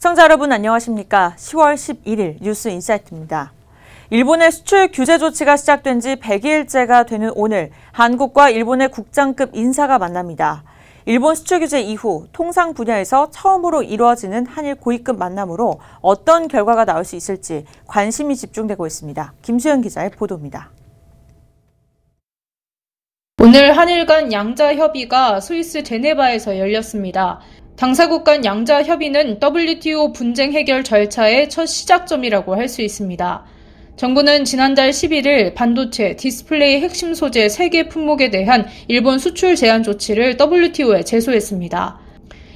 시청자 여러분 안녕하십니까? 10월 11일 뉴스 인사이트입니다. 일본의 수출 규제 조치가 시작된 지 100일째가 되는 오늘 한국과 일본의 국장급 인사가 만납니다. 일본 수출 규제 이후 통상 분야에서 처음으로 이루어지는 한일 고위급 만남으로 어떤 결과가 나올 수 있을지 관심이 집중되고 있습니다. 김수현 기자의 보도입니다. 오늘 한일 간 양자 협의가 스위스 제네바에서 열렸습니다. 당사국 간 양자 협의는 WTO 분쟁 해결 절차의 첫 시작점이라고 할 수 있습니다. 정부는 지난달 11일 반도체, 디스플레이 핵심 소재 3개 품목에 대한 일본 수출 제한 조치를 WTO에 제소했습니다.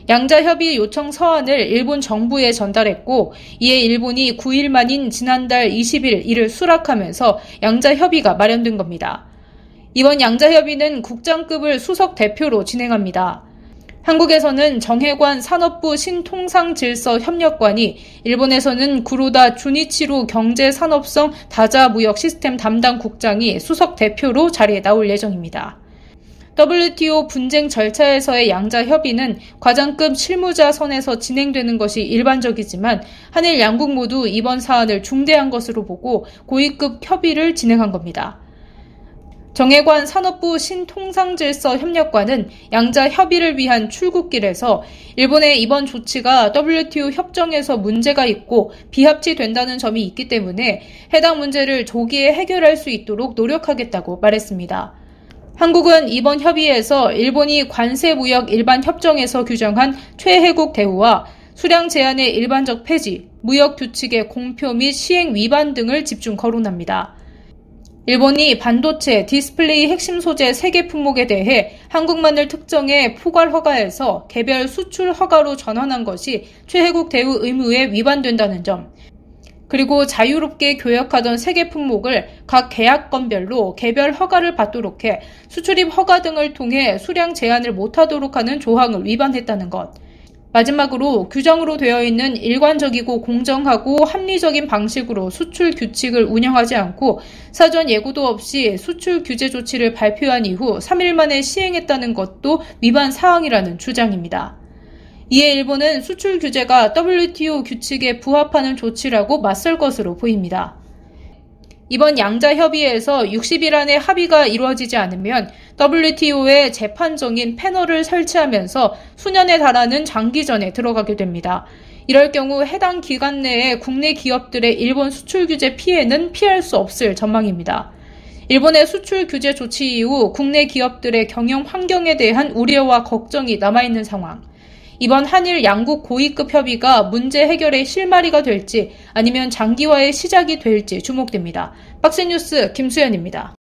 양자 협의 요청 서한을 일본 정부에 전달했고 이에 일본이 9일 만인 지난달 20일 이를 수락하면서 양자 협의가 마련된 겁니다. 이번 양자 협의는 국장급을 수석 대표로 진행합니다. 한국에서는 정해관 산업부 신통상질서협력관이, 일본에서는 구로다 주니치로 경제산업성 다자무역 시스템 담당 국장이 수석 대표로 자리에 나올 예정입니다. WTO 분쟁 절차에서의 양자 협의는 과장급 실무자 선에서 진행되는 것이 일반적이지만 한일 양국 모두 이번 사안을 중대한 것으로 보고 고위급 협의를 진행한 겁니다. 정해관 산업부 신통상질서협력관은 양자 협의를 위한 출국길에서 일본의 이번 조치가 WTO 협정에서 문제가 있고 비합치된다는 점이 있기 때문에 해당 문제를 조기에 해결할 수 있도록 노력하겠다고 말했습니다. 한국은 이번 협의에서 일본이 관세무역 일반협정에서 규정한 최혜국 대우와 수량 제한의 일반적 폐지, 무역 규칙의 공표 및 시행 위반 등을 집중 거론합니다. 일본이 반도체, 디스플레이 핵심 소재 3개 품목에 대해 한국만을 특정해 포괄 허가에서 개별 수출 허가로 전환한 것이 최혜국 대우 의무에 위반된다는 점, 그리고 자유롭게 교역하던 3개 품목을 각 계약건별로 개별 허가를 받도록 해 수출입 허가 등을 통해 수량 제한을 못하도록 하는 조항을 위반했다는 것, 마지막으로 규정으로 되어 있는 일관적이고 공정하고 합리적인 방식으로 수출 규칙을 운영하지 않고 사전 예고도 없이 수출 규제 조치를 발표한 이후 3일 만에 시행했다는 것도 위반 사항이라는 주장입니다. 이에 일본은 수출 규제가 WTO 규칙에 부합하는 조치라고 맞설 것으로 보입니다. 이번 양자 협의에서 60일 안에 합의가 이루어지지 않으면 WTO에 재판정인 패널을 설치하면서 수년에 달하는 장기전에 들어가게 됩니다. 이럴 경우 해당 기간 내에 국내 기업들의 일본 수출 규제 피해는 피할 수 없을 전망입니다. 일본의 수출 규제 조치 이후 국내 기업들의 경영 환경에 대한 우려와 걱정이 남아있는 상황. 이번 한일 양국 고위급 협의가 문제 해결의 실마리가 될지 아니면 장기화의 시작이 될지 주목됩니다. 박스뉴스 김수현입니다.